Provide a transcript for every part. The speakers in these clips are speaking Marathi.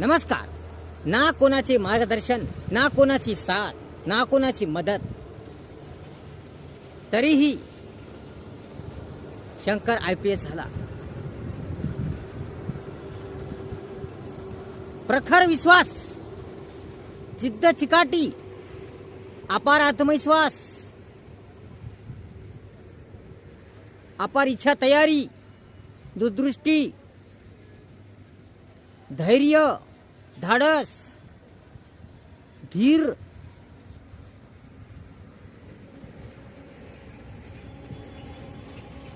नमस्कार. ना कोणाचे मार्गदर्शन, ना कोणाची साथ, ना कोणाची मदत, तरीही शंकर IPS झाला. प्रखर विश्वास, जिद्द चिकाटी, अपार आत्मविश्वास, अपार इच्छा तयारी, दूरदृष्टी, धैर्य, धाडस, धीर,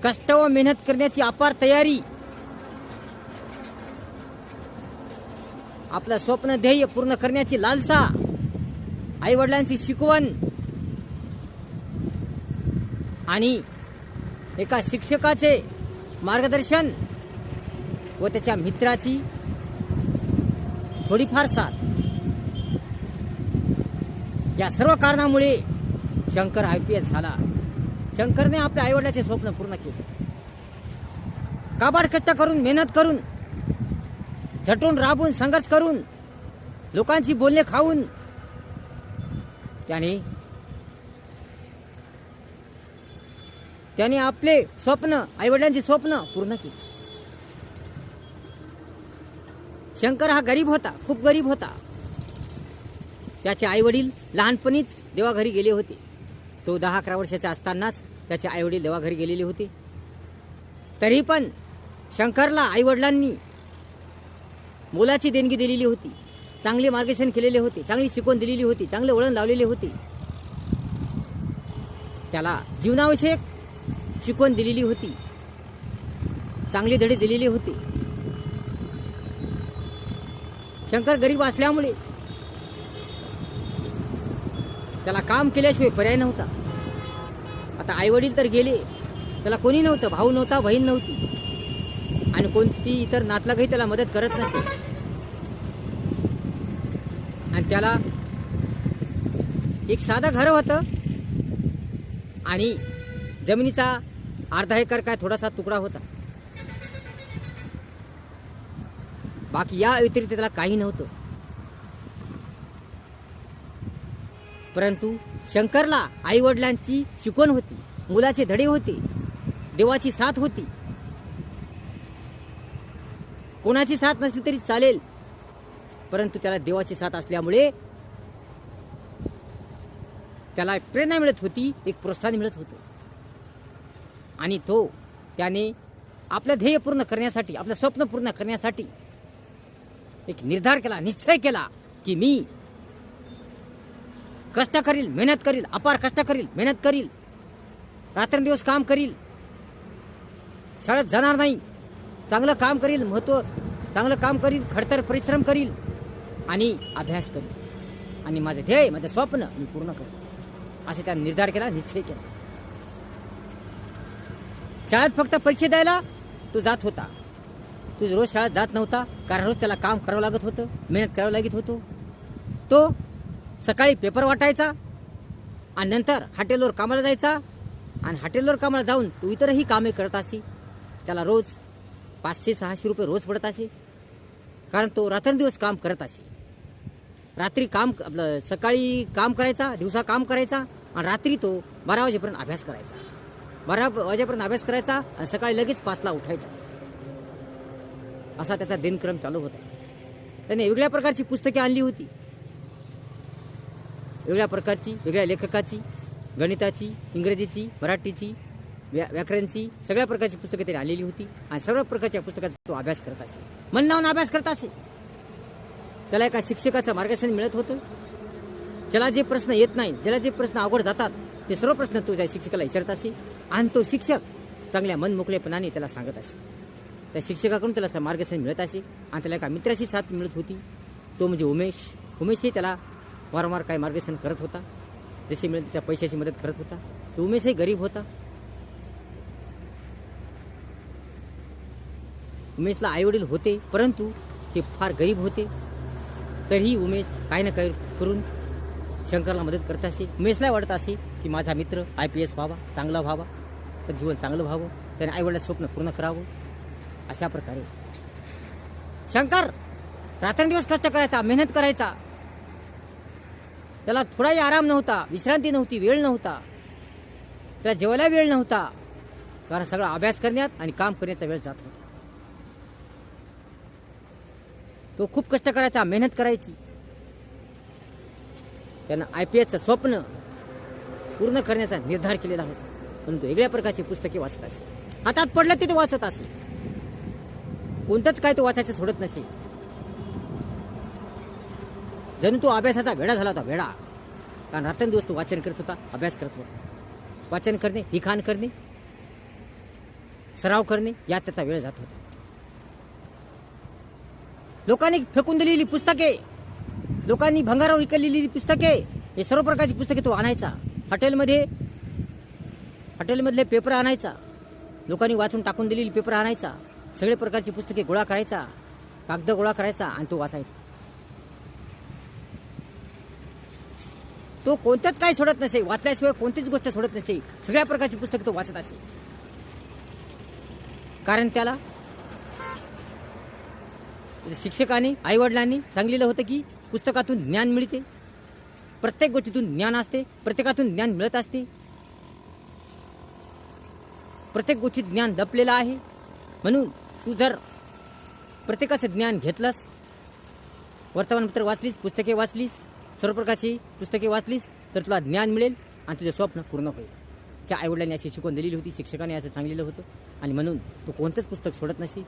कष्ट व मेहनत करण्याची अपार तयारी, आपलं स्वप्न ध्येय पूर्ण करण्याची लालसा, आई वडिलांची शिकवण आणि एका शिक्षकाचे मार्गदर्शन व त्याच्या मित्राची थोडीफार साथ, या सर्व कारणामुळे शंकर IPS झाला. शंकरने आपल्या आईवडिलाचे स्वप्न पूर्ण केले. काबाड कष्ट करून, मेहनत करून, झटून राबून, संघर्ष करून, लोकांची बोलणे खाऊन त्याने आपले स्वप्न, आईवडिलांचे स्वप्न पूर्ण केले. शंकर हा गरीब होता, खूप गरीब होता. त्याचे आईवडील लहानपणीच देवाघरी गेले होते. तो 10-11 वर्षाचा असतानाच त्याचे आईवडील देवाघरी गेलेले होते. तरी पण शंकरला आईवडिलांनी मोलाची देणगी दिलेली होती. चांगले मार्गदर्शन केलेले होते, चांगली शिकवण दिलेली होती, चांगले वळण लावलेले होते. त्याला जीवनाविषयक शिकवण दिलेली होती, चांगले धडे दिलेले होते. शंकर गरीब असल्यामुळे त्याला काम केल्याशिवाय पर्याय नव्हता. आता आईवडील तर गेले, त्याला कोणी नव्हतं, भाऊ नव्हता, बहीण नव्हती आणि कोणती इतर नातलगही त्याला मदत करत नसे. आणि त्याला एक साधं घर होतं आणि जमिनीचा अर्धा एकर काय थोडासा तुकडा होता. बाकी या व्यतिरिक्त त्याला काही नव्हतं. परंतु शंकरला आई वडिलांची शिकवण होती, मुलाचे धडे होते, देवाची साथ होती. कोणाची साथ नसली तरी चालेल, परंतु त्याला देवाची साथ असल्यामुळे त्याला एक प्रेरणा मिळत होती, एक प्रोत्साहन मिळत होतं. आणि त्याने आपलं ध्येय पूर्ण करण्यासाठी, आपलं स्वप्न पूर्ण करण्यासाठी एक निर्धार केला, निश्चय केला की मी कष्ट करील, मेहनत करील, अपार कष्ट करील, मेहनत करील, रात्रंदिवस काम करील, शाळेत जाणार नाही, चांगलं काम करील, चांगलं काम करील, खडतर परिश्रम करील आणि अभ्यास करील आणि माझं ध्येय, माझं स्वप्न मी पूर्ण करेल, असे त्याने निर्धार केला, निश्चय केला. शाळेत फक्त परीक्षा द्यायला तो जात होता. तो रोज शाळेत जात नव्हता, कारण रोज त्याला काम करावं लागत होतं, मेहनत करावं लागत होतं. तो सकाळी पेपर वाटायचा आणि नंतर हॉटेलवर कामाला जायचा आणि हॉटेलवर कामाला जाऊन तो इतरही कामे करत असे. त्याला रोज 500-600 रुपये रोज पडत असे, कारण तो रात्रंदिवस काम करत असे. रात्री आपलं सकाळी काम करायचा, दिवसा काम करायचा आणि रात्री तो 12 वाजेपर्यंत अभ्यास करायचा. 12 वाजेपर्यंत अभ्यास करायचा आणि सकाळी लगेच 5ला उठायचा. असा त्याचा दिनक्रम चालू होता. त्याने वेगळ्या प्रकारची पुस्तके आणली होती, वेगळ्या प्रकारची, वेगळ्या लेखकाची, गणिताची, इंग्रजीची, मराठीची, व्याकरणची, सगळ्या प्रकारची पुस्तके त्याने आणलेली होती आणि सर्व प्रकारच्या पुस्तकाचा तो अभ्यास करत असे, मन लावून अभ्यास करत असे. त्याला एका शिक्षकाचं मार्गदर्शन मिळत होतं. ज्याला जे प्रश्न येत नाही, ज्याला जे प्रश्न अवघड जातात, ते सर्व प्रश्न तो त्या शिक्षकाला विचारत असे आणि तो शिक्षक चांगल्या मनमोकळेपणाने त्याला सांगत असे. त्या शिक्षकाकडून त्याला मार्गदर्शन मिळत असे आणि त्याला एका मित्राची साथ मिळत होती, तो म्हणजे उमेश. उमेशही त्याला वारंवार काही मार्गदर्शन करत होता, जसे मिळेल त्या पैशाची मदत करत होता. तो उमेशही गरीब होता. उमेशला आईवडील होते, परंतु ते फार गरीब होते. तरीही उमेश काही ना काही करून शंकरला मदत करत असे. उमेशला वाटत असे की माझा मित्र IPS व्हावा, चांगला व्हावा, तर जीवन चांगलं व्हावं, त्याने आईवडिलाचं स्वप्न पूर्ण करावं. अशा प्रकारे शंकर रात्रंदिवस कष्ट करायचा, मेहनत करायचा. त्याला थोडाही आराम नव्हता, विश्रांती नव्हती, वेळ नव्हता. त्याला जेवायला वेळ नव्हता, कारण सगळा अभ्यास करण्यात आणि काम करण्याचा वेळ जात होता. तो खूप कष्ट करायचा, मेहनत करायची. त्यानं IPSचं स्वप्न पूर्ण करण्याचा निर्धार केलेला होता. परंतु वेगळ्या प्रकारची पुस्तके वाचत असे. हातात पडलं ते वाचत असे. कोणतंच काय तो वाचायचं सोडत नसे. जणू तो अभ्यासाचा वेडा झाला होता, वेडा. कारण रात्रंदिवस तो वाचन करत होता, अभ्यास करत होता. वाचन करणे, लिखाण करणे, सराव करणे यात त्याचा वेळ जात होता. लोकांनी फेकून दिलेली पुस्तके, लोकांनी भंगारावर विकलेली पुस्तके, हे सर्व प्रकारची पुस्तके तो आणायचा. हॉटेलमधले पेपर आणायचा. लोकांनी वाचून टाकून दिलेली पेपर आणायचा. सगळे प्रकारची पुस्तके गोळा करायचा, कागद गोळा करायचा आणि तो वाचायचा. तो कोणतंच काही सोडत नसे. वाचल्याशिवाय कोणतीच गोष्ट सोडत नसे. सगळ्या प्रकारची पुस्तके तो वाचत असे. कारण त्याला शिक्षकांनी, आईवडिलांनी सांगितलेलं होतं की पुस्तकातून ज्ञान मिळते, प्रत्येक गोष्टीतून ज्ञान असते, प्रत्येकातून ज्ञान मिळत असते, प्रत्येक गोष्टीत ज्ञान लपलेलं आहे. म्हणून तू जर प्रत्येकाचं ज्ञान घेतलंस, वर्तमानपत्र वाचलीस, पुस्तके वाचलीस, सर्व प्रकारची पुस्तके वाचलीस, तर तुला ज्ञान मिळेल आणि तुझे स्वप्न पूर्ण होईल. त्या आईवडिलांनी अशी शिकवण दिलेली होती, शिक्षकांनी असं सांगितलेलं होतं. आणि म्हणून तू कोणतंच पुस्तक सोडत नसे.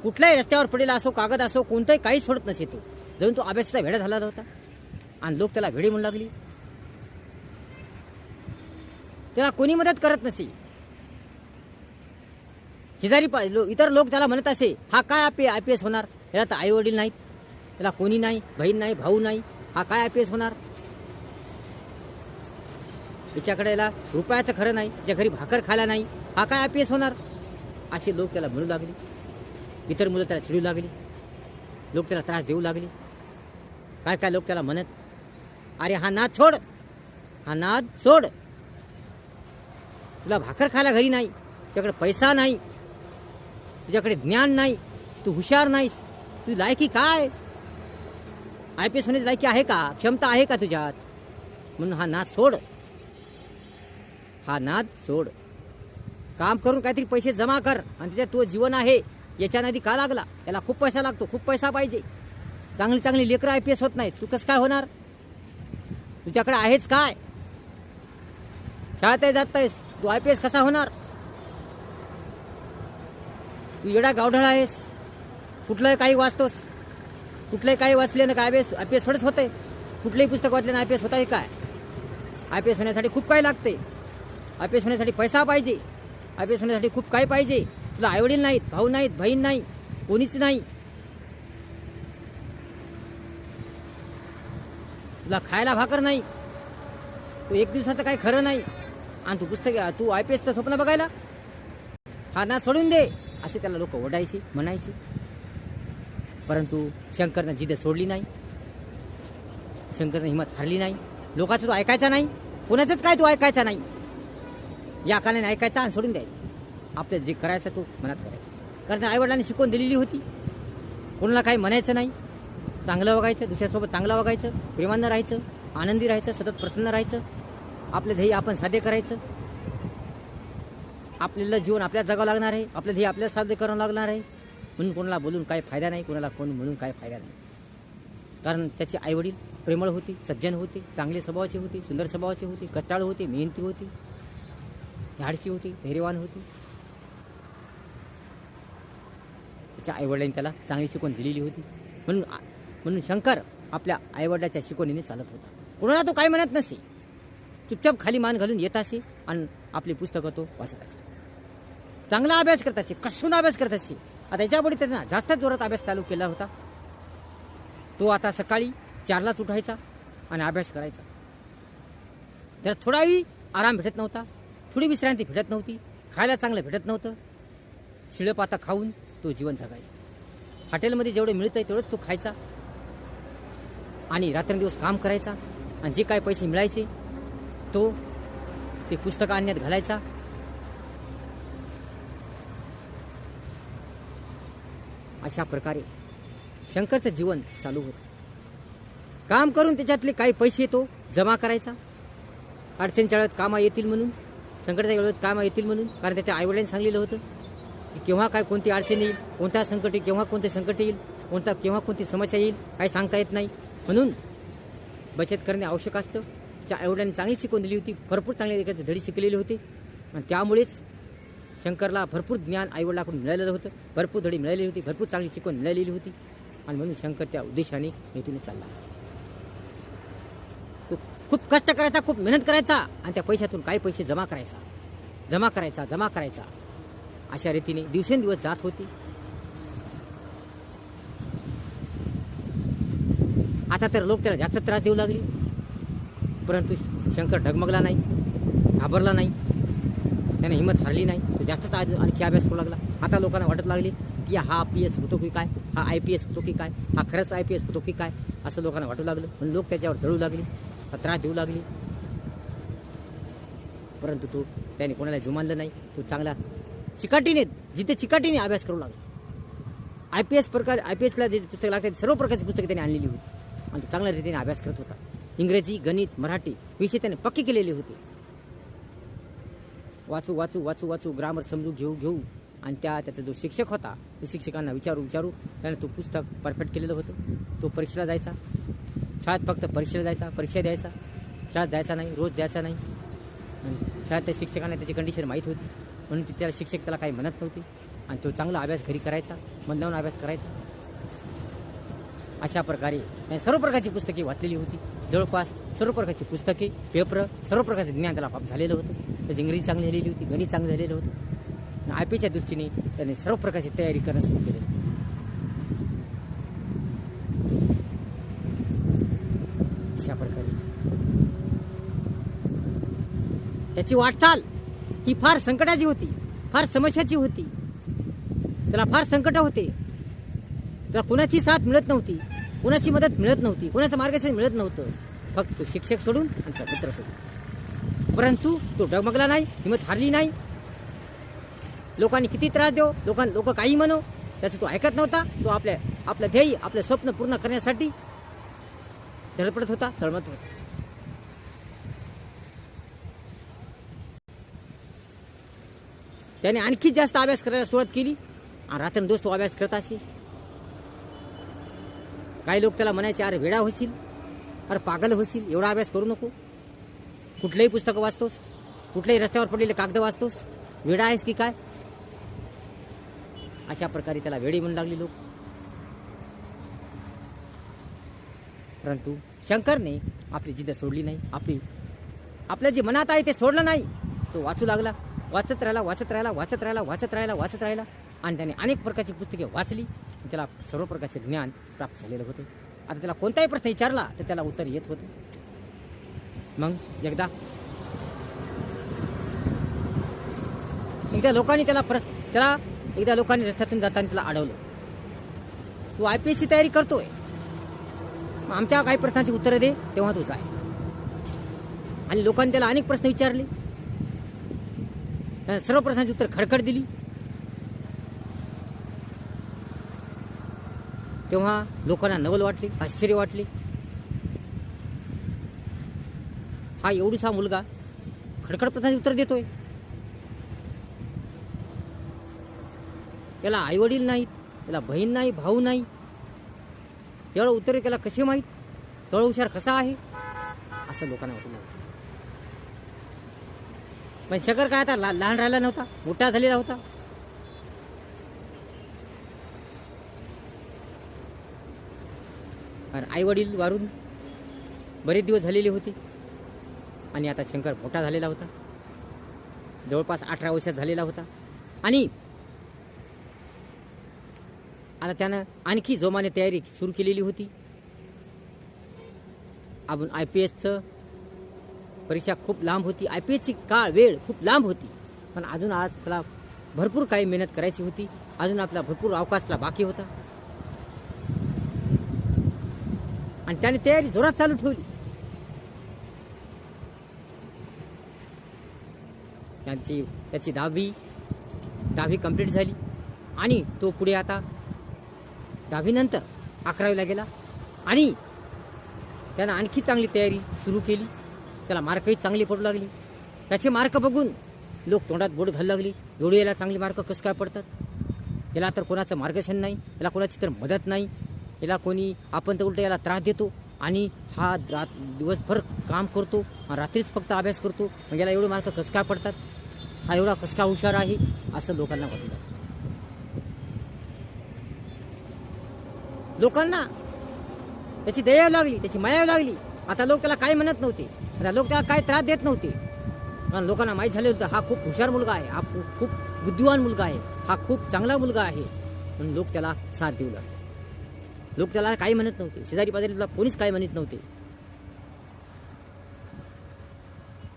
कुठल्याही रस्त्यावर पडलेला असो, कागद असो, कोणतंही काही सोडत नसे. तो जणू तो अभ्यासाचा वेडा झालेला होता. आणि लोक त्याला वेडी म्हणू लागली. त्याला कोणी मदत करत नसे. शेजारी इतर लोक त्याला म्हणत असे, हा काय IPS होणार? याला तर आई वडील नाहीत, त्याला कोणी नाही, बहीण नाही, भाऊ नाही, हा काय IPS होणार? याच्याकडे याला रुपयाचं खरं नाही, त्याच्या घरी भाकर खायला नाही, हा काय IPS होणार? असे लोक त्याला म्हणू लागले. इतर मुलं त्याला चिडू लागली. लोक त्याला त्रास देऊ लागले. काय काय लोक त्याला म्हणत, अरे हा नाद सोड, हा नाद सोड. तुला भाकर खायला घरी नाही, तुझ्याकडे पैसा नाही, तुझ्याकडे ज्ञान नाही, तू हुशार नाहीस, तुझी लायकी काय? IPS होण्याची लायकी आहे का? क्षमता आहे का तुझ्यात? म्हणून हा नाद सोड, हा नाद सोड. काम करून काहीतरी पैसे जमा कर आणि त्याच्यात तो जीवन आहे. याच्या नादी का लागला? याला खूप पैसा लागतो, खूप पैसा पाहिजे. चांगली चांगली लेकरं IPS होत नाहीत, तू कसं काय होणार? तुझ्याकडे आहेच काय? शाळेतही जात नाहीस, तू IPS कसा होणार? तू येडा गावढळ आहेस. कुठलंही काही वाचतोस, कुठलंही काही वाचल्यानं काय IPS थोडंच होतंय. कुठलंही पुस्तक वाचल्यानं IPS होत आहे काय? IPS होण्यासाठी खूप काही लागते. IPS होण्यासाठी पैसा पाहिजे. IPS होण्यासाठी खूप काही पाहिजे. तुला आईवडील नाहीत, भाऊ नाहीत, बहीण नाही, कोणीच नाही. तुला खायला भाकर नाही, तू एक दिवसाचं काही खरं नाही आणि तू IPSचं स्वप्न बघायला? हा ना सोडून दे, असे त्याला लोक ओरडायचे, म्हणायचे. परंतु शंकरनं जिद्द सोडली नाही. शंकरनं हिंमत हरली नाही. लोकांचं तो ऐकायचा नाही, कोणाचंच काय तो ऐकायचा नाही. या कारणाने ऐकायचा आणि सोडून द्यायचा. आपलं जे करायचं तो मनात करायचं. कारण आईवडिलांनी शिकवून दिलेली होती. कोणाला काही म्हणायचं नाही, चांगलं वागायचं, दुसऱ्यासोबत चांगलं वागायचं, प्रेमानं राहायचं, आनंदी राहायचं, सतत प्रसन्न राहायचं, आपलं ध्येय आपण साध्य करायचं. आपल्याला जीवन आपल्याला जगावं लागणार आहे, आपलं ध्येय आपल्याला साध्य करावं लागणार आहे. म्हणून कोणाला बोलून काही फायदा नाही, कोणाला कोण म्हणून काही फायदा नाही. कारण त्याचे आईवडील प्रेमळ होते, सज्जन होते, चांगले स्वभावाचे होते, सुंदर स्वभावाचे होते, कष्टाळू होते, मेहनती होते, धाडसी होते, धैर्यवान होते. त्याच्या आईवडिलांनी त्याला चांगली शिकवण दिलेली होती. म्हणून शंकर आपल्या आईवडिलाच्या शिकवणीने चालत होता. कोणाला तो काही म्हणत नसे. चुपचाप खाली मान घालून येत असे आणि आपली पुस्तकं तो वाचत असे. चांगला अभ्यास करत असे, कसून अभ्यास करत असे. आता याच्यापुढे त्यांना जास्त जोरात अभ्यास चालू केला होता. तो आता सकाळी 4लाच उठायचा आणि अभ्यास करायचा. त्याला थोडाही आराम भेटत नव्हता, थोडी विश्रांती भेटत नव्हती, खायला चांगलं भेटत नव्हतं. शिळपाता खाऊन तो जीवन जगायचा. हॉटेलमध्ये जेवढं मिळतंय तेवढंच तो खायचा आणि रात्रंदिवस काम करायचा. आणि जे काय पैसे मिळायचे तो ते पुस्तकं आणण्यात घालायचा. अशा प्रकारे शंकरचं जीवन चालू होतं. काम करून त्याच्यातले काही पैसे तो जमा करायचा, अडचणीच्या वेळेत कामा येतील म्हणून, संकटाच्या वेळेत कामा येतील म्हणून. कारण त्याच्या आईवडिलांनी सांगलेलं होतं की केव्हा काय कोणती अडचण येईल, कोणता संकट येईल, केव्हा कोणते संकट येईल, केव्हा कोणती समस्या येईल, काही सांगता येत नाही. म्हणून बचत करणे आवश्यक असतं. त्याच्या आईवडिलांनी चांगली शिकवून दिली होती, भरपूर चांगले धडी शिकलेले होते आणि त्यामुळेच शंकरला भरपूर ज्ञान आईवडिलाकडून मिळालेलं होतं, भरपूर धडी मिळालेली होती, भरपूर चांगली शिकवण मिळालेली होती. आणि म्हणून शंकर त्या उद्देशाने इथून चालला. तो खूप कष्ट करायचा, खूप मेहनत करायचा आणि त्या पैशातून काही पैसे जमा करायचा. अशा रीतीने दिवसेंदिवस जात होती. आता तर लोक त्याला जास्त त्रास देऊ लागले, परंतु शंकर डगमगला नाही, घाबरला नाही, त्याने हिंमत हारली नाही. तो जास्तच आणखी अभ्यास करू लागला. आता लोकांना वाटत लागले की हा PS होतो की काय, हा IPS होतो की काय, हा खरंच IPS होतो की काय, असं लोकांना वाटू लागलं. पण लोक त्याच्यावर दळू लागले, त्रास देऊ लागले. परंतु त्याने कोणाला जुमानलं नाही. तो चांगला चिकाटीने अभ्यास करू लागला. IPSला जे पुस्तकं लागतात सर्व प्रकारची पुस्तकं त्याने आणलेली होती आणि तो चांगल्या रीतीने अभ्यास करत होता. इंग्रजी, गणित, मराठी विषय त्याने पक्के केलेले होते. वाचू ग्रामर समजू घेऊ आणि त्याचा जो शिक्षक होता, त्या शिक्षकांना विचारू त्याने तो पुस्तक परफेक्ट केलेलं होतं. तो परीक्षेला जायचा, शाळेत फक्त परीक्षेला जायचा, परीक्षा द्यायचा, शाळेत जायचा नाही, रोज जायचा नाही. शाळेत त्या शिक्षकांना त्याची कंडिशन माहीत होती म्हणून त्याला शिक्षक त्याला काही म्हणत नव्हते आणि तो चांगला अभ्यास घरी करायचा, मन लावून अभ्यास करायचा. अशा प्रकारे त्याने सर्व प्रकारची पुस्तके वाचलेली होती. जवळपास सर्व प्रकारची पुस्तके, पेपर, सर्व प्रकारचे ज्ञान त्याला प्राप्त झालेलं होतं. त्याची इंग्रजी चांगली झालेली होती, गणित चांगलं झालेलं होतं. IPच्या दृष्टीने त्याने सर्व प्रकारची तयारी करणं सुरू केली. अशा प्रकारे त्याची वाटचाल ही फार संकटाची होती, फार समस्याची होती. त्याला फार संकट होते. त्याला कुणाची साथ मिळत नव्हती, कुणाची मदत मिळत नव्हती, कुणाचं मार्गदर्शन मिळत नव्हतं. फक्त तो शिक्षक सोडून आणि त्याचा मित्र सोडून. परंतु तो डगमगला नाही, हिंमत हारली नाही. लोकांनी किती त्रास देऊ, लोक काही म्हणो, त्याचं तो ऐकत नव्हता. तो आपलं ध्येय, आपलं स्वप्न पूर्ण करण्यासाठी धडपडत होता, तळमत होता. त्याने आणखी जास्त अभ्यास करायला सुरुवात केली आणि रात्रंदिवस तो अभ्यास करत असे. काही लोक त्याला म्हणायचे, अरे वेडा होशील, अरे पागल होशील, एवढा अभ्यास करू नको, कुठलंही पुस्तकं वाचतोस, कुठल्याही रस्त्यावर पडलेले कागद वाचतोस, वेडा आहेस की काय. अशा प्रकारे त्याला वेडी म्हणू लागली लोक. परंतु शंकरने आपली जिद्द सोडली नाही. आपल्या जे मनात आहे ते सोडलं नाही. तो वाचू लागला, वाचत राहिला आणि त्याने अनेक प्रकारची पुस्तके वाचली. त्याला सर्व प्रकारचे ज्ञान प्राप्त झालेलं होतं. आता त्याला कोणताही प्रश्न विचारला तर त्याला उत्तर येत होतं. मग एकदा लोकांनी रस्त्यातून जाताना त्याला अडवलं. तू IPSची तयारी करतोय, आमच्या काही प्रश्नांची उत्तरं दे, तेव्हा तू जाय. आणि लोकांनी त्याला अनेक प्रश्न विचारले. सर्व प्रश्नांची उत्तर खडखड दिली. तेव्हा लोकांना नवल वाटले, आश्चर्य वाटले. हा एवढीसा मुलगा खडखड प्रश्नांची उत्तर देतोय. याला आईवडील नाहीत, याला बहीण नाही, भाऊ नाही, एवढं उत्तर त्याला कसे माहीत, एवढा हुशार कसा आहे, असं लोकांना वाटलं. पण शंकर काय आता लहान राहिला नव्हता, मोठा झालेला होता. आई वडील वारून बरेच दिवस झालेले होते आणि आता शंकर मोठा झालेला होता, जवळपास 18 वर्षात झालेला होता. आणि आता त्यानं आणखी जोमाने तयारी सुरू केलेली होती. आपण IPSचं परीक्षा खूप लांब होती, IPSची वेळ खूप लांब होती. पण अजून आज आपला भरपूर काही मेहनत करायची होती, अजून आपला भरपूर अवकाशला बाकी होता. आणि त्याने तयारी जोरात चालू ठेवली. त्याची 10वी कंप्लीट झाली आणि तो पुढे आता 10वी नंतर 11वीला गेला आणि त्यानं आणखी चांगली तयारी सुरू केली. त्याला मार्कही चांगली पडू लागली. त्याचे मार्क बघून लोक तोंडात बोट घालू लागली. एवढे याला चांगली मार्क कसं काय पडतात? याला तर कोणाचं मार्गदर्शन नाही, याला कोणाची तर मदत नाही, याला कोणी आपण तर उलट याला त्रास देतो आणि हा दिवसभर काम करतो आणि रात्रीच फक्त अभ्यास करतो. म्हणजे याला एवढे मार्क कसं काय पडतात? हा एवढा कसं काय हुशार आहे असं लोकांना वाटलं. लोकांना त्याची दया लागली, त्याची माया लागली. आता लोक त्याला काय म्हणत नव्हते, आता लोक त्याला काय त्रास देत नव्हते. कारण लोकांना माहीत झाले होतं हा खूप हुशार मुलगा आहे, हा खूप बुद्धिवान मुलगा आहे, हा खूप चांगला मुलगा आहे. म्हणून लोक त्याला साथ देऊ लागले. लोक त्याला काही म्हणत नव्हते. शेजारी पाजारीला कोणीच काही म्हणत नव्हते.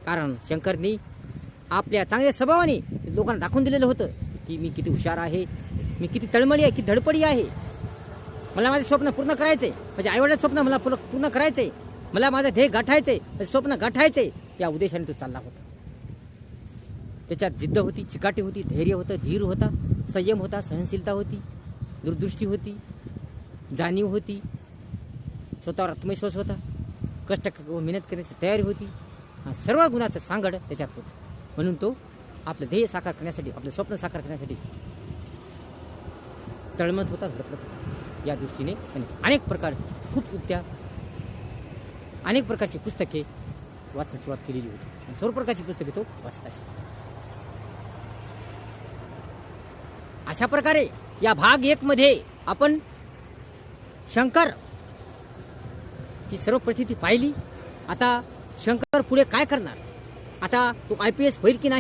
कारण शंकरनी आपल्या चांगल्या स्वभावाने लोकांना दाखवून दिलेलं होतं की मी किती हुशार आहे, मी किती तळमळी आहे, किती धडपडी आहे. मला माझे स्वप्न पूर्ण करायचे, माझ्या आईवडिलांचे स्वप्न मला पूर्ण करायचे, मला माझं ध्येय गाठायचे, माझे स्वप्न गाठायचे, या उद्देशाने तो चालला होता. त्याच्यात जिद्द होती, चिकाटी होती, धैर्य होतं, धीर होता, संयम होता, सहनशीलता होती, दूरदृष्टी होती, जाणीव होती, स्वतःवर आत्मविश्वास होता, कष्ट व मेहनत करण्याची तयारी होती. हा सर्व गुणाचं सांगड त्याच्यात होतं. म्हणून तो आपलं ध्येय साकार करण्यासाठी, आपलं स्वप्न साकार करण्यासाठी तळमळत होता, धडपडत होता. या दृष्टीने त्याने अनेक प्रकारची पुस्तके वाचण्यास सुरुवात केलेली होती. सर्व प्रकारची पुस्तके तो वाचत असे. अशा प्रकारे या भाग 1 मध्ये आपण शंकर ची सर्व परिस्थिती पाहिली. आता शंकर पुढे काय करणार? आता तो IPS होईल की नाही